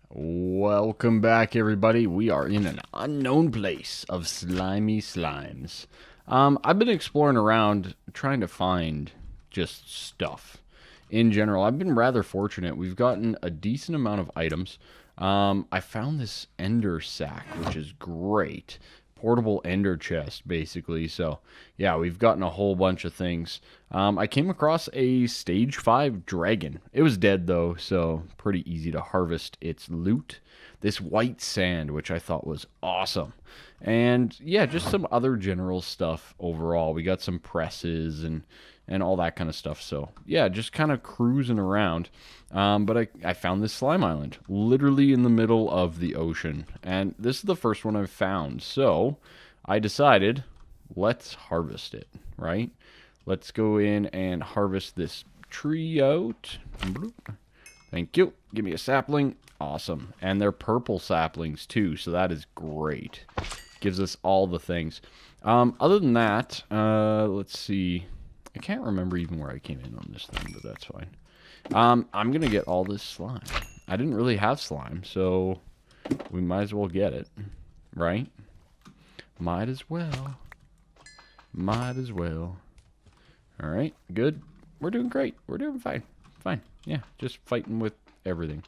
Welcome back, everybody. We are in an unknown place of slimy slimes. I've been exploring around trying to find just stuff. In general, I've been rather fortunate. We've gotten a decent amount of items. I found this ender sack, which is great. Portable ender chest, basically. So, yeah, we've gotten a whole bunch of things. I came across a stage 5 dragon. It was dead, though, so pretty easy to harvest its loot. This white sand, which I thought was awesome. And, yeah, just some other general stuff overall. We got some presses and all that kind of stuff. So, yeah, just kind of cruising around. But I found this slime island, literally in the middle of the ocean. And this is the first one I've found. So, I decided, let's harvest it, right? Let's go in and harvest this tree out. Thank you. Give me a sapling. Awesome. And they're purple saplings, too, so that is great. Gives us all the things. Other than that, let's see. I can't remember even where I came in on this thing, but that's fine. I'm going to get all this slime. I didn't really have slime, so we might as well get it, right? Might as well. Might as well. All right, good. We're doing great. We're doing fine. Fine. Yeah, just fighting with everything.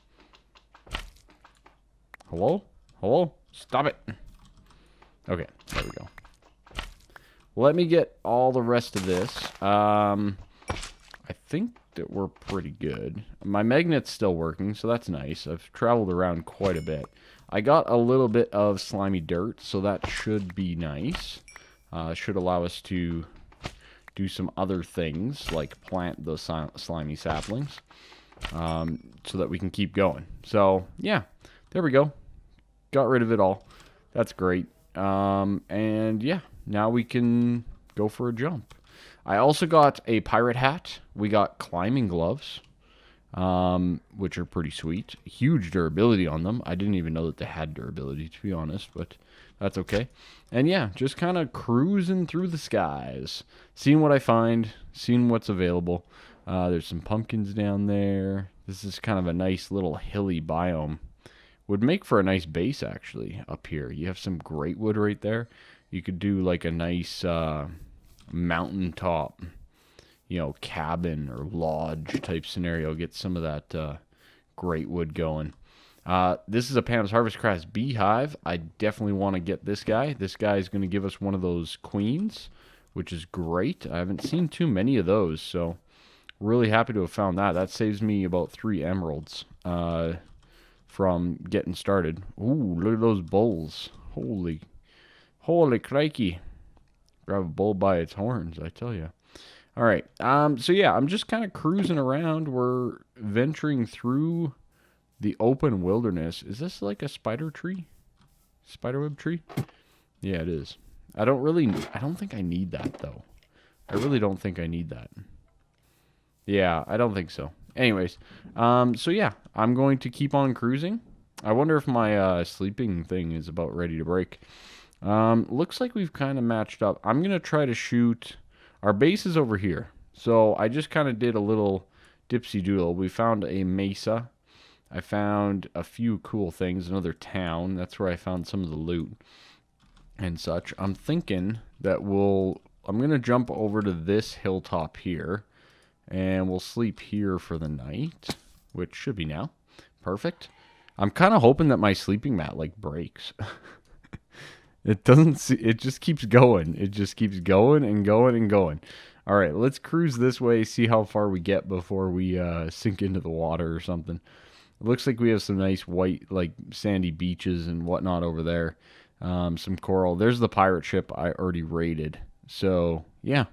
Hello? Hello? Stop it. Okay, there we go. Let me get all the rest of this. I think that we're pretty good. My magnet's still working, so that's nice. I've traveled around quite a bit. I got a little bit of slimy dirt, so that should be nice. Should allow us to do some other things, like plant those slimy saplings, so that we can keep going. So, yeah, there we go. Got rid of it all. That's great. And, yeah. Now we can go for a jump. I also got a pirate hat. We got climbing gloves, which are pretty sweet. Huge durability on them. I didn't even know that they had durability, to be honest, but that's okay. And yeah, just kind of cruising through the skies, seeing what I find, seeing what's available. There's some pumpkins down there. This is kind of a nice little hilly biome. Would make for a nice base, actually, up here. You have some great wood right there. You could do like a nice mountaintop, cabin or lodge type scenario. Get some of that great wood going. This is a Pam's Harvest Crafts beehive. I definitely want to get this guy. This guy is going to give us one of those queens, which is great. I haven't seen too many of those, so really happy to have found that. That saves me about 3 emeralds from getting started. Ooh, look at those bulls. Holy crikey. Grab a bull by its horns, I tell you. All right. So, yeah, I'm just kind of cruising around. We're venturing through the open wilderness. Is this like a spider tree? Spiderweb tree? Yeah, it is. I don't think I need that, though. I really don't think I need that. Yeah, I don't think so. Anyways, so, yeah, I'm going to keep on cruising. I wonder if my sleeping thing is about ready to break. Looks like we've kind of matched up. I'm going to try to shoot. Our base is over here. So I just kind of did a little dipsy doodle. We found a mesa. I found a few cool things. Another town. That's where I found some of the loot and such. I'm thinking that I'm going to jump over to this hilltop here. And we'll sleep here for the night. Which should be now. Perfect. I'm kind of hoping that my sleeping mat breaks. It just keeps going. It just keeps going and going and going. All right, let's cruise this way, see how far we get before we sink into the water or something. It looks like we have some nice white, sandy beaches and whatnot over there. Some coral. There's the pirate ship I already raided. So, yeah,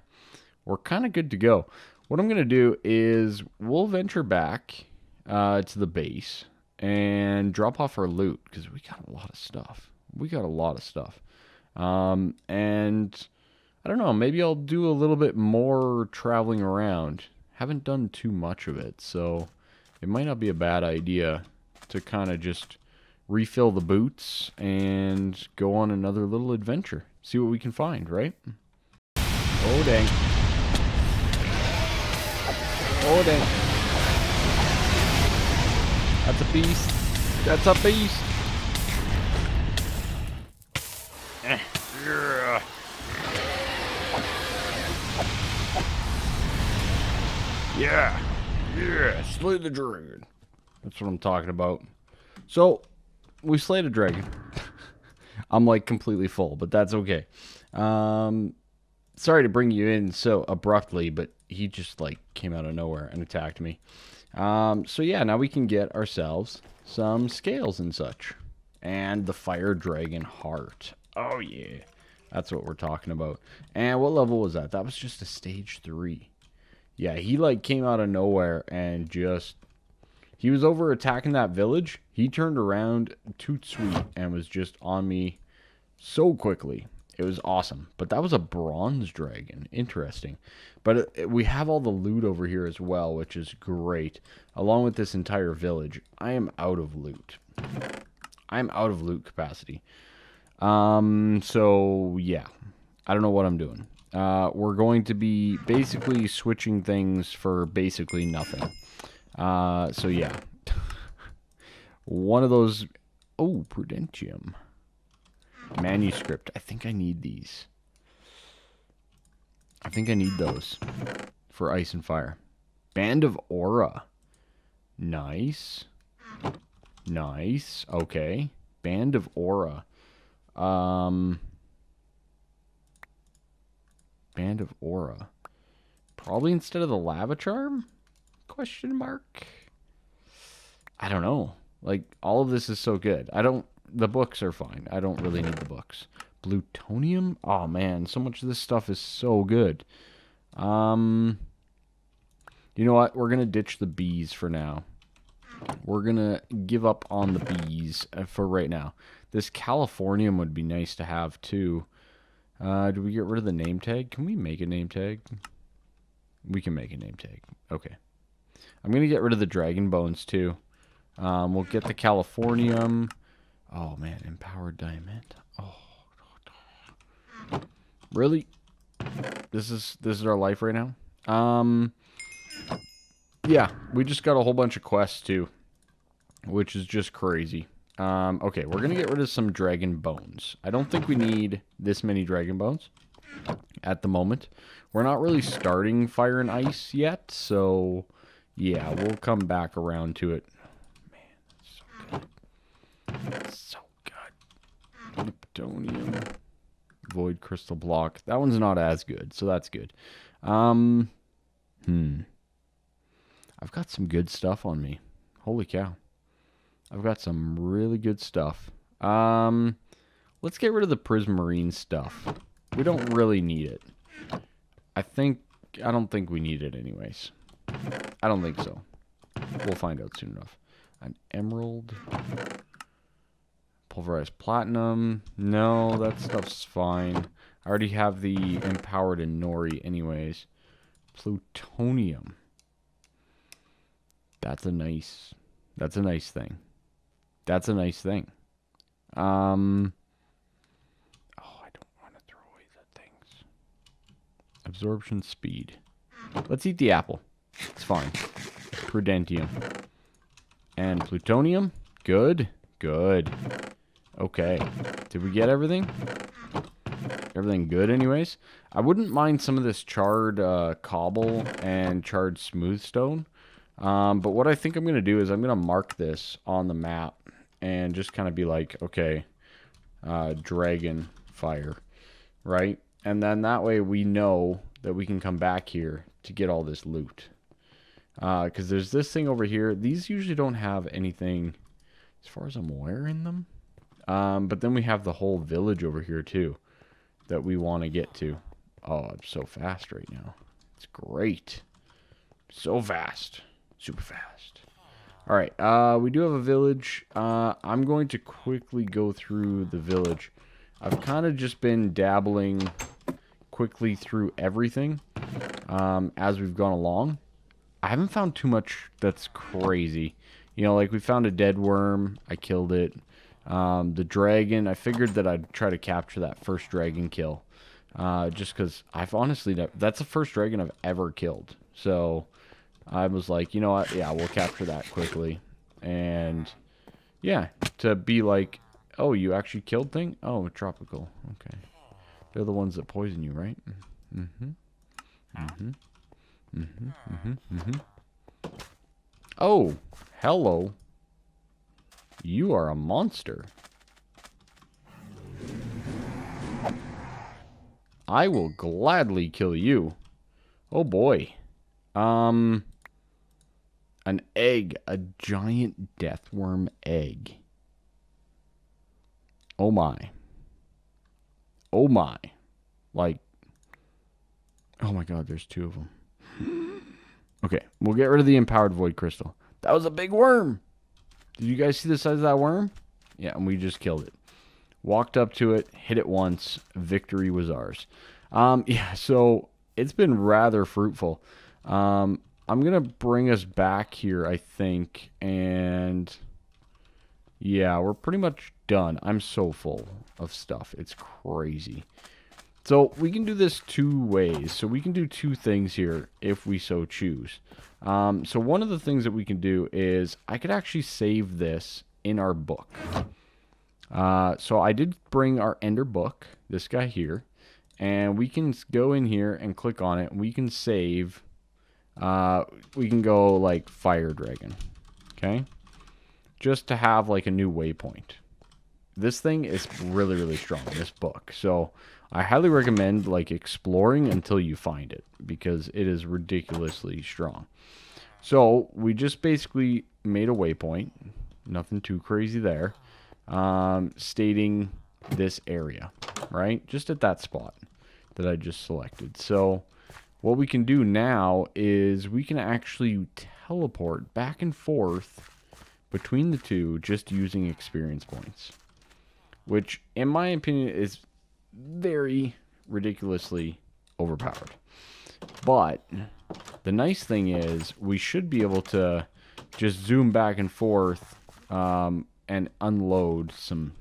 we're kind of good to go. What I'm going to do is we'll venture back to the base and drop off our loot because we got a lot of stuff. And I don't know, maybe I'll do a little bit more traveling around. Haven't done too much of it, so it might not be a bad idea to kind of just refill the boots and go on another little adventure. See what we can find, right? Oh, dang. Oh, dang. That's a beast. That's a beast. Yeah. Yeah. Slay the dragon. That's what I'm talking about. So, we slayed a dragon. I'm like completely full, but that's okay. Sorry to bring you in so abruptly, but he just like came out of nowhere and attacked me. So yeah, now we can get ourselves some scales and such. And the fire dragon heart. Oh yeah. That's what we're talking about. And what level was that? That was just a stage 3. Yeah, he like came out of nowhere and just... He was over attacking that village. He turned around, toot sweet, and was just on me so quickly. It was awesome. But that was a bronze dragon. Interesting. But we have all the loot over here as well, which is great. Along with this entire village. I am out of loot. I'm out of loot capacity. So, yeah. I don't know what I'm doing. We're going to be basically switching things for basically nothing. So, yeah. One of those... Oh, Prudentium. Manuscript. I think I need these. I think I need those for ice and fire. Band of Aura. Nice. Nice. Okay. Band of Aura. Band of Aura. Probably instead of the Lava Charm? Question mark? I don't know. Like, all of this is so good. The books are fine. I don't really need the books. Plutonium? Oh, man. So much of this stuff is so good. You know what? We're going to ditch the bees for now. We're going to give up on the bees for right now. This Californium would be nice to have, too. Do we get rid of the name tag? Can we make a name tag? We can make a name tag. Okay. I'm going to get rid of the dragon bones, too. We'll get the Californium. Oh, man. Empowered diamond. Oh. Really? This is our life right now? Yeah. We just got a whole bunch of quests, too. Which is just crazy. Okay. We're going to get rid of some dragon bones. I don't think we need this many dragon bones at the moment. We're not really starting fire and ice yet. So, yeah. We'll come back around to it. So good. Plutonium. Void crystal block. That one's not as good, so that's good. I've got some good stuff on me. Holy cow. I've got some really good stuff. Let's get rid of the prismarine stuff. We don't really need it. I don't think we need it anyways. I don't think so. We'll find out soon enough. An emerald. Pulverized platinum. No, that stuff's fine. I already have the empowered and nori anyways. Plutonium. That's a nice thing. That's a nice thing. Oh, I don't want to throw away the things. Absorption speed. Let's eat the apple. It's fine. Prudentium. And plutonium. Good. Good. Okay. Did we get everything? Everything good anyways? I wouldn't mind some of this charred cobble and charred smooth stone. But what I think I'm going to do is I'm going to mark this on the map and just kind of be like, okay, dragon fire, right? And then that way we know that we can come back here to get all this loot. Because there's this thing over here. These usually don't have anything, as far as I'm aware, in them. But then we have the whole village over here, too, that we want to get to. Oh, I'm so fast right now. It's great. So fast. Super fast. All right, we do have a village. I'm going to quickly go through the village. I've kind of just been dabbling quickly through everything as we've gone along. I haven't found too much that's crazy. You know, like we found a dead worm. I killed it. The dragon, I figured that I'd try to capture that first dragon kill. Just because I've honestly that's the first dragon I've ever killed. So I was like, you know what? Yeah, we'll capture that quickly. And Yeah, to be like, oh, you actually killed thing? Oh, tropical. Okay. They're the ones that poison you, right? Mm-hmm. Mm-hmm. Mm-hmm. Mm-hmm. Mm-hmm. Oh, hello. You are a monster. I will gladly kill you. Oh boy. An egg. A giant deathworm egg. Oh my. Oh my. Like, oh my god, there's two of them. Okay, we'll get rid of the empowered void crystal. That was a big worm. Did you guys see the size of that worm? Yeah, and we just killed it. Walked up to it, hit it once. Victory was ours. Yeah, so it's been rather fruitful. I'm going to bring us back here, I think. And yeah, we're pretty much done. I'm so full of stuff. It's crazy. So we can do this two ways. So we can do two things here if we so choose. So one of the things that we can do is I could actually save this in our book. So I did bring our Ender book, this guy here, and we can go in here and click on it. We can save. We can go like Fire Dragon, okay? Just to have like a new waypoint. This thing is really, really strong, this book. So I highly recommend like exploring until you find it because it is ridiculously strong. So we just basically made a waypoint. Nothing too crazy there. Stating this area, right? Just at that spot that I just selected. So what we can do now is we can actually teleport back and forth between the two just using experience points. Which, in my opinion, is very ridiculously overpowered. But the nice thing is we should be able to just zoom back and forth and unload some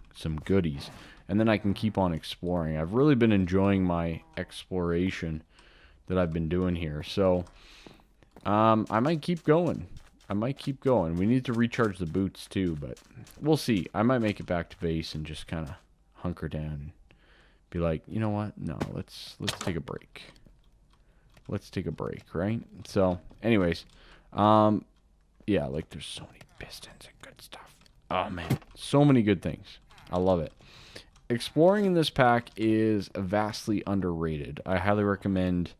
goodies. And then I can keep on exploring. I've really been enjoying my exploration that I've been doing here. So I might keep going. We need to recharge the boots too, but we'll see. I might make it back to base and just kind of hunker down and be like, you know what? No, let's take a break. Let's take a break, right? So, anyways, yeah, like there's so many pistons and good stuff. Oh man, so many good things. I love it. Exploring in this pack is vastly underrated. I highly recommend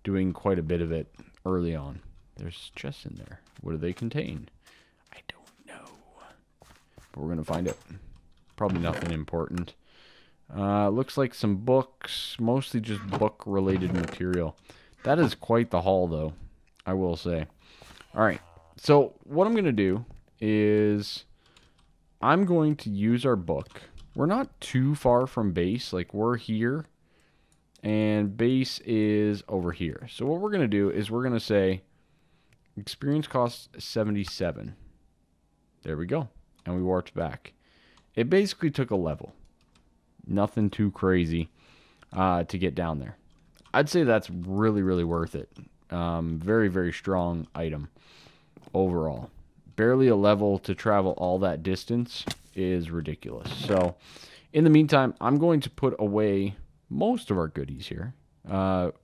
doing quite a bit of it early on. There's chests in there. What do they contain? I don't know. But we're going to find it. Probably nothing important. Looks like some books. Mostly just book-related material. That is quite the haul, though. I will say. Alright. So, what I'm going to do is I'm going to use our book. We're not too far from base. Like, we're here. And base is over here. So, what we're going to do is we're going to say experience costs 77. There we go. And we warped back. It basically took a level. Nothing too crazy to get down there. I'd say that's really, really worth it. Very, very strong item overall. Barely a level to travel all that distance is ridiculous. So, in the meantime, I'm going to put away most of our goodies here.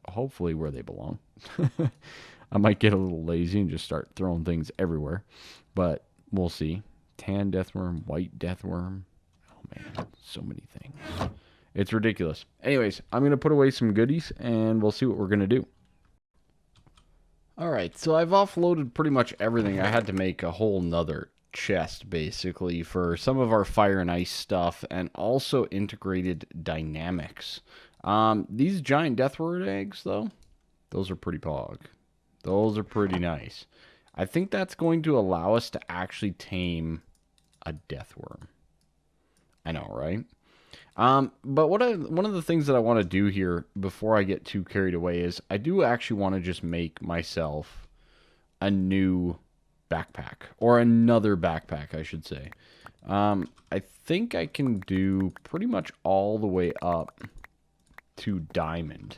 Hopefully where they belong. I might get a little lazy and just start throwing things everywhere. But we'll see. Tan deathworm, white deathworm. Oh man, so many things. It's ridiculous. Anyways, I'm going to put away some goodies and we'll see what we're going to do. Alright, so I've offloaded pretty much everything. I had to make a whole nother chest basically for some of our fire and ice stuff and also integrated dynamics. These giant deathworm eggs though, those are pretty pog. Those are pretty nice. I think that's going to allow us to actually tame a deathworm. I know, right? But one of the things that I want to do here before I get too carried away is I do actually want to just make myself a new backpack, or another backpack, I should say. I think I can do pretty much all the way up to diamond.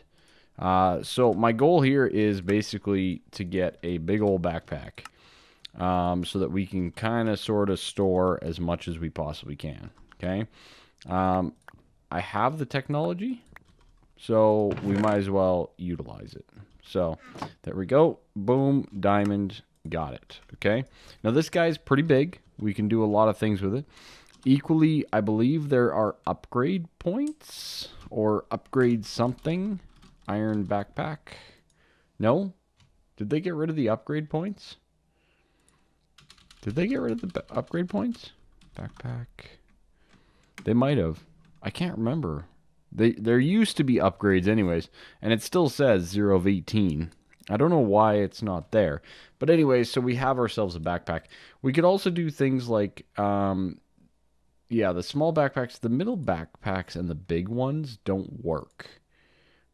So my goal here is basically to get a big old backpack. so that we can kind of sort of store as much as we possibly can. Okay. I have the technology, so we might as well utilize it. So there we go. Boom, diamond, got it. Okay. Now this guy's pretty big. We can do a lot of things with it. Equally, I believe there are upgrade points or upgrade something. Iron backpack. No? Did they get rid of the upgrade points? Did they get rid of the upgrade points? Backpack. They might have. I can't remember. There used to be upgrades anyways, and it still says 0 of 18. I don't know why it's not there. But anyways, so we have ourselves a backpack. We could also do things like, yeah, the small backpacks, the middle backpacks, and the big ones don't work.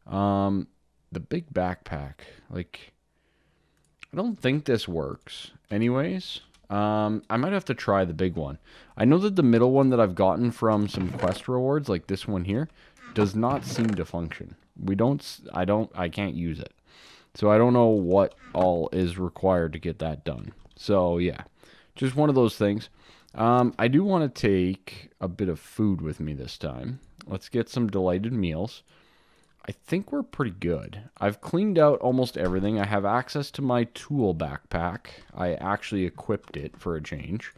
The big backpack, like, I don't think this works. Anyways, I might have to try the big one. I know that the middle one that I've gotten from some quest rewards, like this one here, does not seem to function. I can't use it. So I don't know what all is required to get that done. So yeah, just one of those things. I do want to take a bit of food with me this time. Let's get some delighted meals. I think we're pretty good. I've cleaned out almost everything. I have access to my tool backpack. I actually equipped it for a change.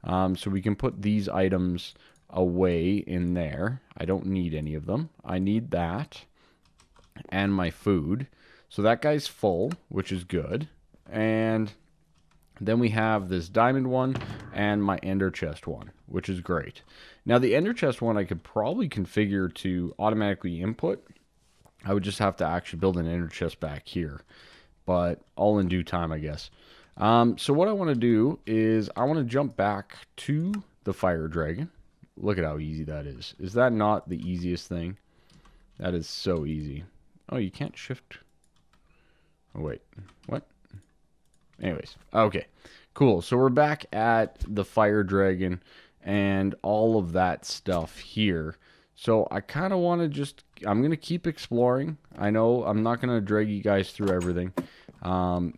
So we can put these items away in there. I don't need any of them. I need that and my food. So that guy's full, which is good. And then we have this diamond one and my ender chest one, which is great. Now the ender chest one I could probably configure to automatically input. I would just have to actually build an ender chest back here, but all in due time, I guess. So what I want to do is I want to jump back to the fire dragon. Look at how easy that is. Is that not the easiest thing? That is so easy. Oh, you can't shift. Oh, wait. What? Anyways. Okay. Cool. So we're back at the fire dragon and all of that stuff here. So I kind of want to just, I'm going to keep exploring. I know I'm not going to drag you guys through everything.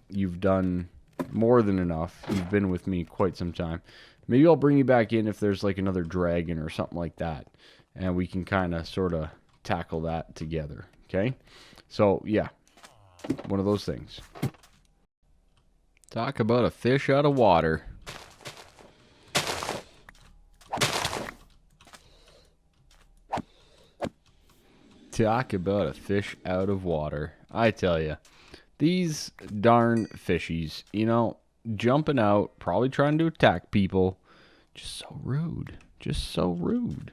You've done more than enough. You've been with me quite some time. Maybe I'll bring you back in if there's like another dragon or something like that. And we can kind of sort of tackle that together. Okay? So yeah, one of those things. Talk about a fish out of water. Talk about a fish out of water. I tell you, these darn fishies, you know, jumping out, probably trying to attack people. Just so rude. Just so rude.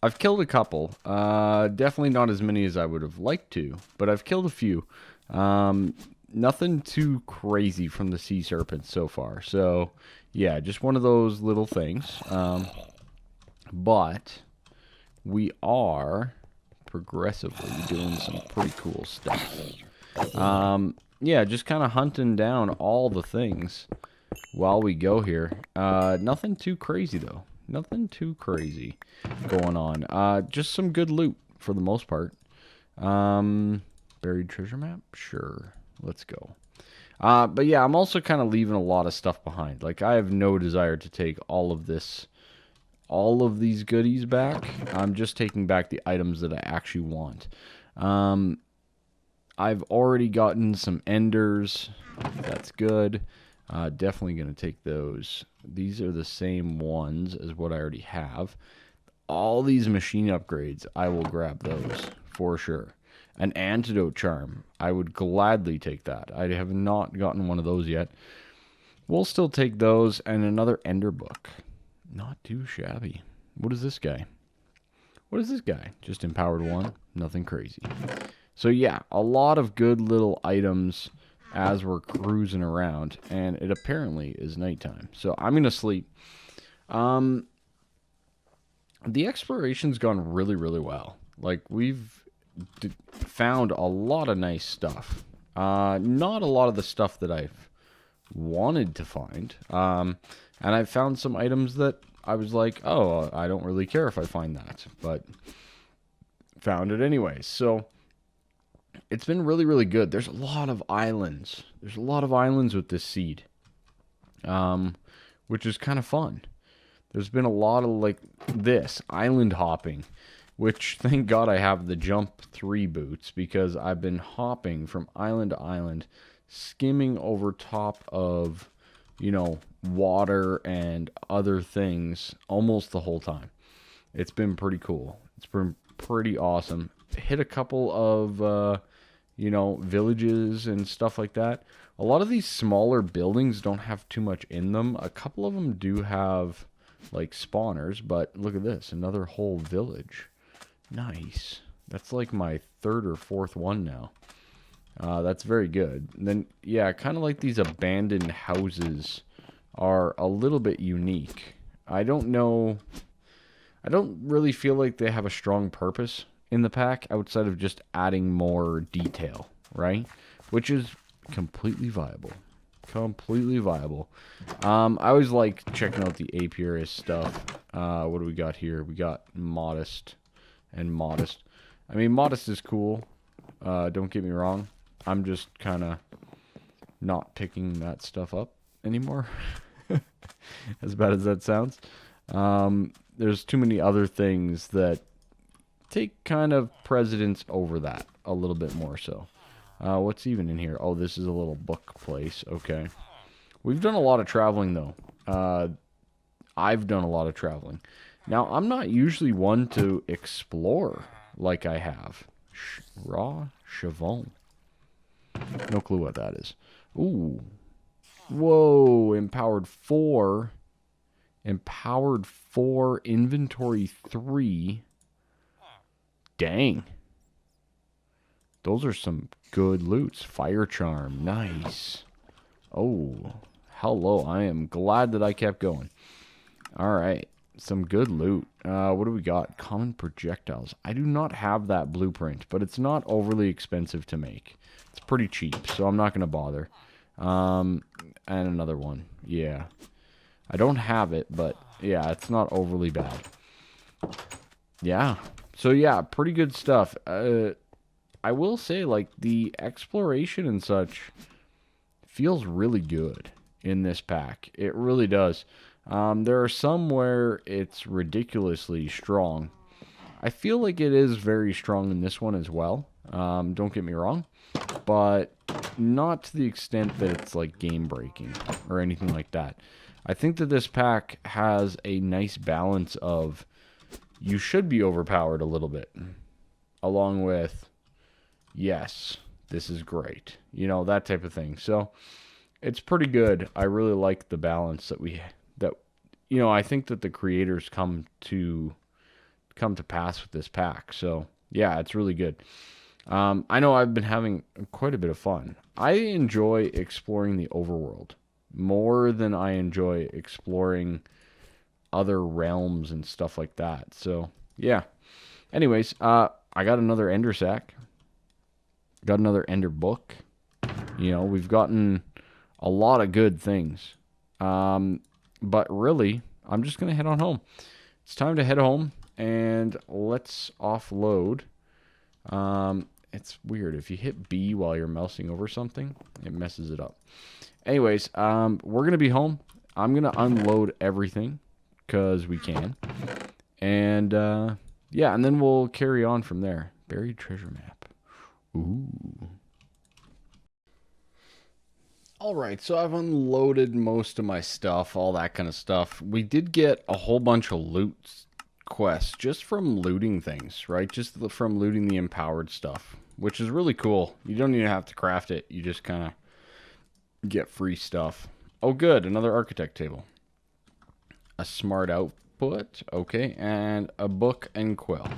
I've killed a couple. Definitely not as many as I would have liked to, but I've killed a few. Nothing too crazy from the sea serpents so far. So, yeah, just one of those little things. But we are progressively doing some pretty cool stuff. Yeah, just kind of hunting down all the things while we go here. Nothing too crazy, though. Nothing too crazy going on. Just some good loot for the most part. Buried treasure map? Sure. Let's go. But yeah, I'm also kind of leaving a lot of stuff behind. Like, I have no desire to take all of these goodies back. I'm just taking back the items that I actually want. I've already gotten some enders. That's good. Definitely going to take those. These are the same ones as what I already have. All these machine upgrades, I will grab those for sure. An antidote charm. I would gladly take that. I have not gotten one of those yet. We'll still take those and another ender book. Not too shabby. What is this guy? What is this guy? Just empowered one. Nothing crazy. So yeah, a lot of good little items as we're cruising around, and it apparently is nighttime. So I'm gonna sleep. The exploration's gone really, really well. Like, we've found a lot of nice stuff. Not a lot of the stuff that I've wanted to find. And I found some items that I was like, oh, I don't really care if I find that, but found it anyway. So it's been really, really good. There's a lot of islands. There's a lot of islands with this seed, um, which is kind of fun. There's been a lot of like this island hopping, which thank God I have the jump 3 boots because I've been hopping from island to island, skimming over top of, water and other things almost the whole time. It's been pretty cool. It's been pretty awesome. Hit a couple of, villages and stuff like that. A lot of these smaller buildings don't have too much in them. A couple of them do have like spawners, but look at this, another whole village. Nice. That's like my 3rd or 4th one now. That's very good. And then, yeah, kind of like these abandoned houses are a little bit unique. I don't know. I don't really feel like they have a strong purpose in the pack outside of just adding more detail, right? Which is completely viable. Completely viable. I always like checking out the apiarist stuff. What do we got here? We got modest and modest. I mean, modest is cool. Don't get me wrong. I'm just kind of not picking that stuff up anymore. As bad as that sounds. There's too many other things that take kind of precedence over that a little bit more so. What's even in here? Oh, this is a little book place. Okay. We've done a lot of traveling, though. I've done a lot of traveling. Now, I'm not usually one to explore like I have. Raw Chavon. No clue what that is. Ooh. Whoa. Empowered 4. Empowered 4. Inventory 3. Dang. Those are some good loots. Fire charm. Nice. Oh. Hello. I am glad that I kept going. Alright. Some good loot. What do we got? Common projectiles. I do not have that blueprint, but it's not overly expensive to make. It's pretty cheap, so I'm not going to bother. And another one. Yeah. I don't have it, but yeah, it's not overly bad. Yeah. So yeah, pretty good stuff. I will say, like, the exploration and such feels really good in this pack. It really does. There are some where it's ridiculously strong. I feel like it is very strong in this one as well. Don't get me wrong. But not to the extent that it's like game breaking or anything like that. I think that this pack has a nice balance of you should be overpowered a little bit, along with yes, this is great. That type of thing. So it's pretty good. I really like the balance that I think that the creators come to pass with this pack. So yeah, it's really good. I know I've been having quite a bit of fun. I enjoy exploring the overworld more than I enjoy exploring other realms and stuff like that. So yeah. Anyways, I got another Ender sack. Got another Ender book. We've gotten a lot of good things. But really, I'm just going to head on home. It's time to head home, and let's offload. It's weird. If you hit B while you're mousing over something, it messes it up. Anyways, we're going to be home. I'm going to unload everything, because we can. And, yeah, and then we'll carry on from there. Buried treasure map. Ooh. Alright, so I've unloaded most of my stuff, all that kind of stuff. We did get a whole bunch of loot quests just from looting things, right? Just from looting the empowered stuff, which is really cool. You don't even have to craft it. You just kind of get free stuff. Oh, good. Another architect table. A smart output. Okay, and a book and quill.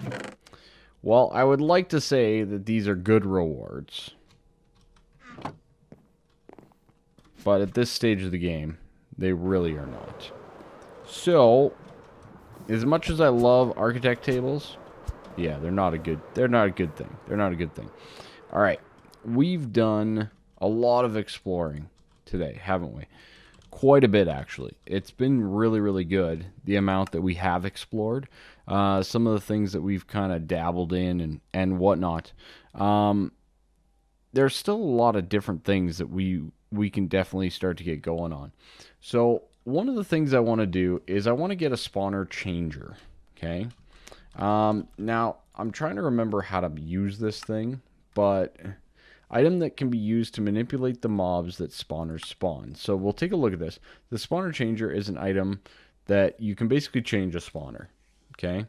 Well, I would like to say that these are good rewards. But at this stage of the game, they really are not. So, as much as I love architect tables, yeah, they're not a good thing. They're not a good thing. All right. We've done a lot of exploring today, haven't we? Quite a bit, actually. It's been really, really good, the amount that we have explored. Some of the things that we've kind of dabbled in and whatnot. there's still a lot of different things that we can definitely start to get going on. So one of the things I want to do is I want to get a spawner changer. Okay. Now I'm trying to remember how to use this thing, but item that can be used to manipulate the mobs that spawners spawn. So we'll take a look at this. The spawner changer is an item that you can basically change a spawner. Okay.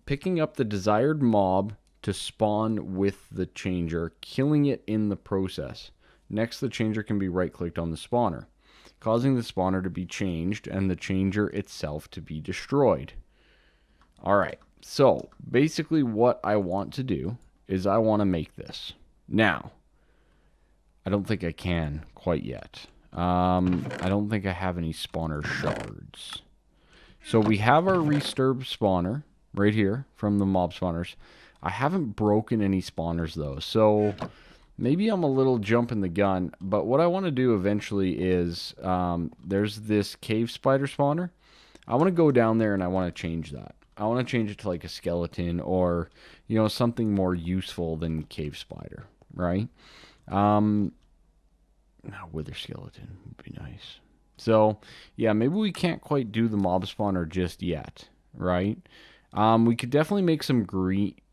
Picking up the desired mob to spawn with the changer, killing it in the process. Next, the changer can be right-clicked on the spawner, causing the spawner to be changed and the changer itself to be destroyed. Alright, so basically what I want to do is I want to make this. Now, I don't think I can quite yet. I don't think I have any spawner shards. So we have our Resturb spawner right here from the mob spawners. I haven't broken any spawners though, so maybe I'm a little jumping the gun, but what I want to do eventually is, there's this cave spider spawner. I want to go down there and I want to change that. I want to change it to like a skeleton or, you know, something more useful than cave spider, right? Wither skeleton would be nice. So, yeah, maybe we can't quite do the mob spawner just yet, right? We could definitely make some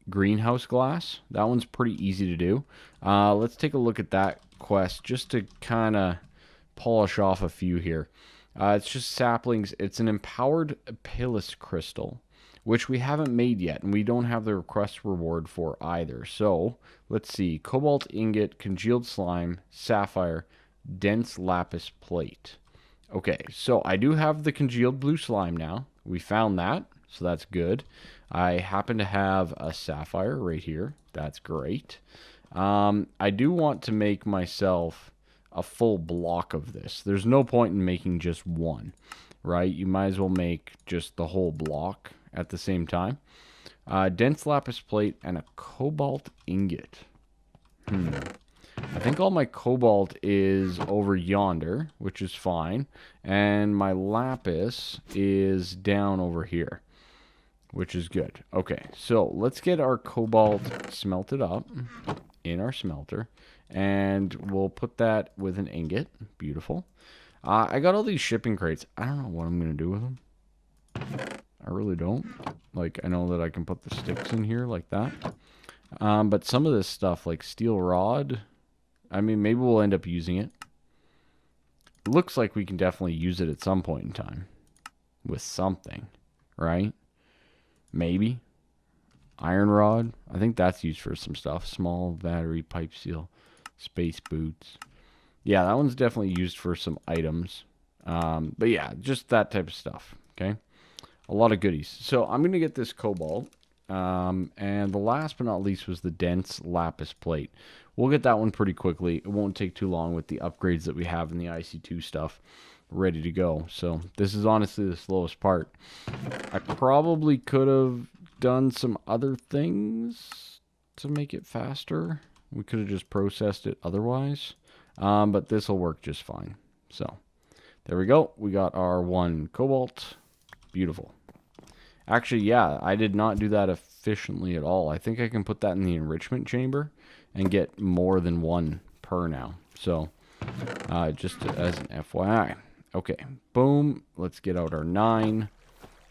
greenhouse glass. That one's pretty easy to do. Let's take a look at that quest just to kind of polish off a few here. It's just saplings. It's an empowered Pillis crystal, which we haven't made yet, and we don't have the request reward for either. So, let's see. Cobalt ingot, congealed slime, sapphire, dense lapis plate. Okay, so I do have the congealed blue slime now. We found that, so that's good. I happen to have a sapphire right here. That's great. I do want to make myself a full block of this. There's no point in making just one, right? You might as well make just the whole block at the same time. Dense lapis plate and a cobalt ingot. I think all my cobalt is over yonder, which is fine. And my lapis is down over here, which is good. Okay, so let's get our cobalt smelted up in our smelter. And we'll put that with an ingot. Beautiful. I got all these shipping crates. I don't know what I'm going to do with them. I really don't. Like, I know that I can put the sticks in here like that. But some of this stuff, like steel rod, I mean, maybe we'll end up using it. It looks like we can definitely use it at some point in time. With something, right? Maybe. Iron rod. I think that's used for some stuff. Small battery, pipe seal, space boots. Yeah, that one's definitely used for some items. But yeah, just that type of stuff. Okay. A lot of goodies. So I'm going to get this cobalt. And the last but not least was the dense lapis plate. We'll get that one pretty quickly. It won't take too long with the upgrades that we have in the IC2 stuff ready to go. So this is honestly the slowest part. I probably could have done some other things to make it faster. We could have just processed it otherwise. But this will work just fine. So there we go. We got our one cobalt. Beautiful. Actually, yeah, I did not do that efficiently at all. I think I can put that in the enrichment chamber and get more than one per now. So, just as an FYI. Okay, boom. Let's get out our 9.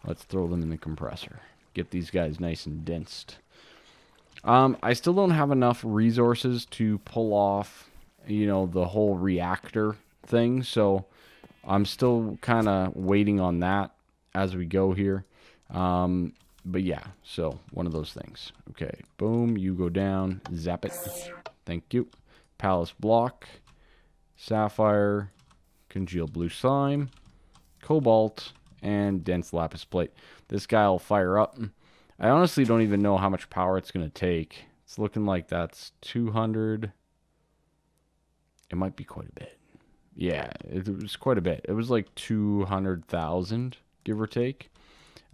Let's throw them in the compressor. Get these guys nice and densed. I still don't have enough resources to pull off, you know, the whole reactor thing. So, I'm still kind of waiting on that as we go here. But yeah, so one of those things. Okay, boom, you go down, zap it. Thank you. Palace block, sapphire, congealed blue slime, cobalt, and dense lapis plate. This guy will fire up. I honestly don't even know how much power it's going to take. It's looking like that's 200. It might be quite a bit. Yeah, it was quite a bit. It was like 200,000, give or take.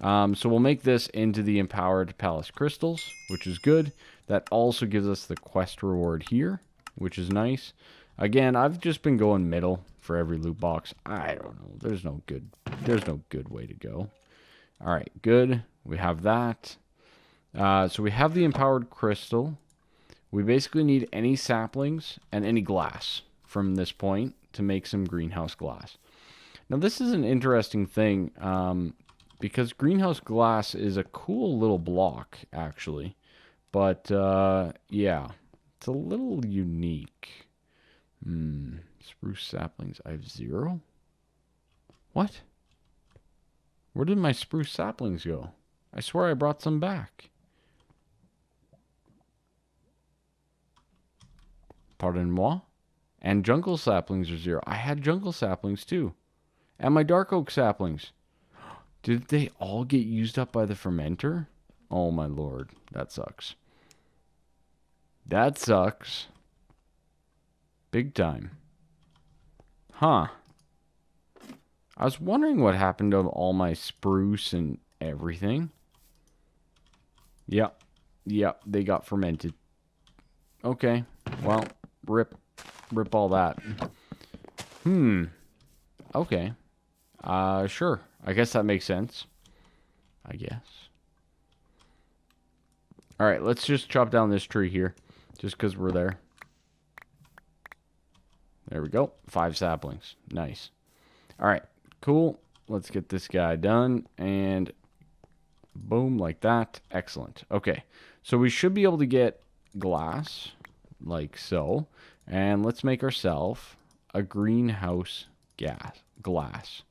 So we'll make this into the empowered palace crystals, which is good. That also gives us the quest reward here, which is nice. Again, I've just been going middle for every loot box. I don't know. There's no good way to go. All right, good. We have that. So we have the empowered crystal. We basically need any saplings and any glass from this point to make some greenhouse glass. Now, this is an interesting thing because greenhouse glass is a cool little block, actually. But, yeah, it's a little unique. Spruce saplings. I have 0? What? Where did my spruce saplings go? I swear I brought some back. Pardon-moi? And jungle saplings are 0. I had jungle saplings too. And my dark oak saplings. Did they all get used up by the fermenter? Oh my lord. That sucks. That sucks. Big time. Huh. I was wondering what happened to all my spruce and everything. Yep. Yep, they got fermented. Okay. Well, rip all that. Okay. Sure. I guess that makes sense. I guess. Alright, let's just chop down this tree here. Just because we're there. There we go. 5 saplings. Nice. Alright, cool. Let's get this guy done. And boom, like that. Excellent. Okay, so we should be able to get glass, like so. And let's make ourselves a greenhouse glass.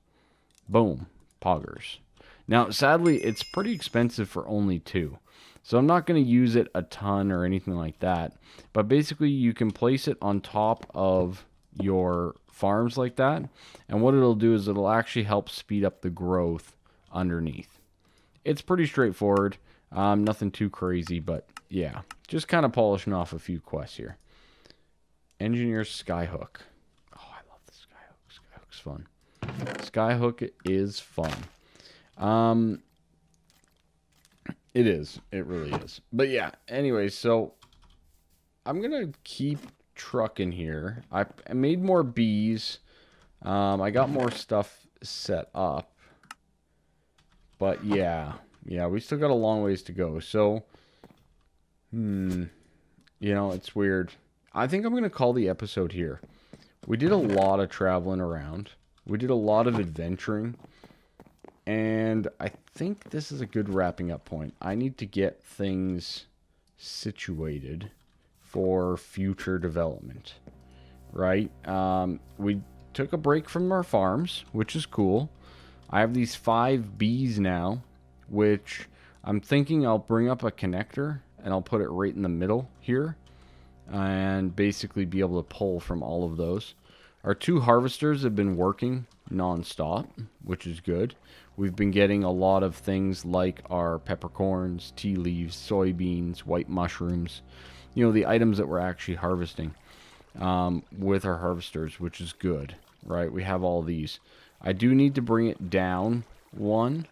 Boom. Poggers. Now, sadly, it's pretty expensive for only 2. So I'm not going to use it a ton or anything like that. But basically, you can place it on top of your farms like that. And what it'll do is it'll actually help speed up the growth underneath. It's pretty straightforward. Nothing too crazy, but yeah. Just kind of polishing off a few quests here. Engineer Skyhook. Oh, I love the Skyhook. Skyhook's fun. Skyhook is fun. It is. It really is. But yeah, anyway, so I'm going to keep trucking here. I made more bees. I got more stuff set up. But yeah, we still got a long ways to go. So, you know, it's weird. I think I'm going to call the episode here. We did a lot of traveling around. We did a lot of adventuring. And I think this is a good wrapping up point. I need to get things situated for future development, right? We took a break from our farms, which is cool. I have these 5 bees now, which I'm thinking I'll bring up a connector and I'll put it right in the middle here and basically be able to pull from all of those. Our 2 harvesters have been working non-stop, which is good. We've been getting a lot of things like our peppercorns, tea leaves, soybeans, white mushrooms. You know, the items that we're actually harvesting with our harvesters, which is good, right? We have all these. I do need to bring it down 1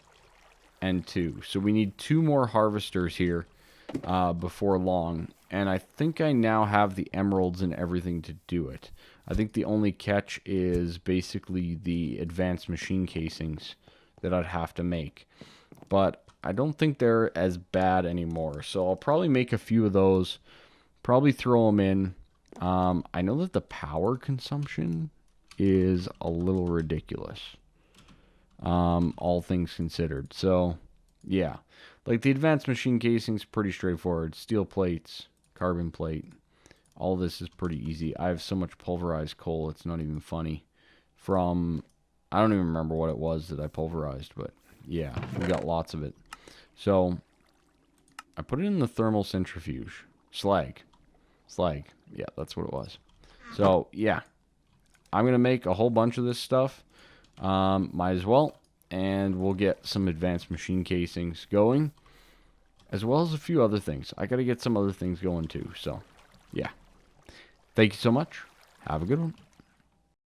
and 2. So we need 2 more harvesters here before long. And I think I now have the emeralds and everything to do it. I think the only catch is basically the advanced machine casings that I'd have to make. But I don't think they're as bad anymore. So I'll probably make a few of those. Probably throw them in. I know that the power consumption is a little ridiculous. All things considered. So, yeah. Like the advanced machine casing's pretty straightforward. Steel plates, carbon plate. All this is pretty easy. I have so much pulverized coal, it's not even funny. I don't even remember what it was that I pulverized, but yeah, we got lots of it. So, I put it in the thermal centrifuge. Slag. Yeah, that's what it was. So, yeah. I'm going to make a whole bunch of this stuff. Might as well. And we'll get some advanced machine casings going. As well as a few other things. I got to get some other things going too. So, yeah. Thank you so much. Have a good one.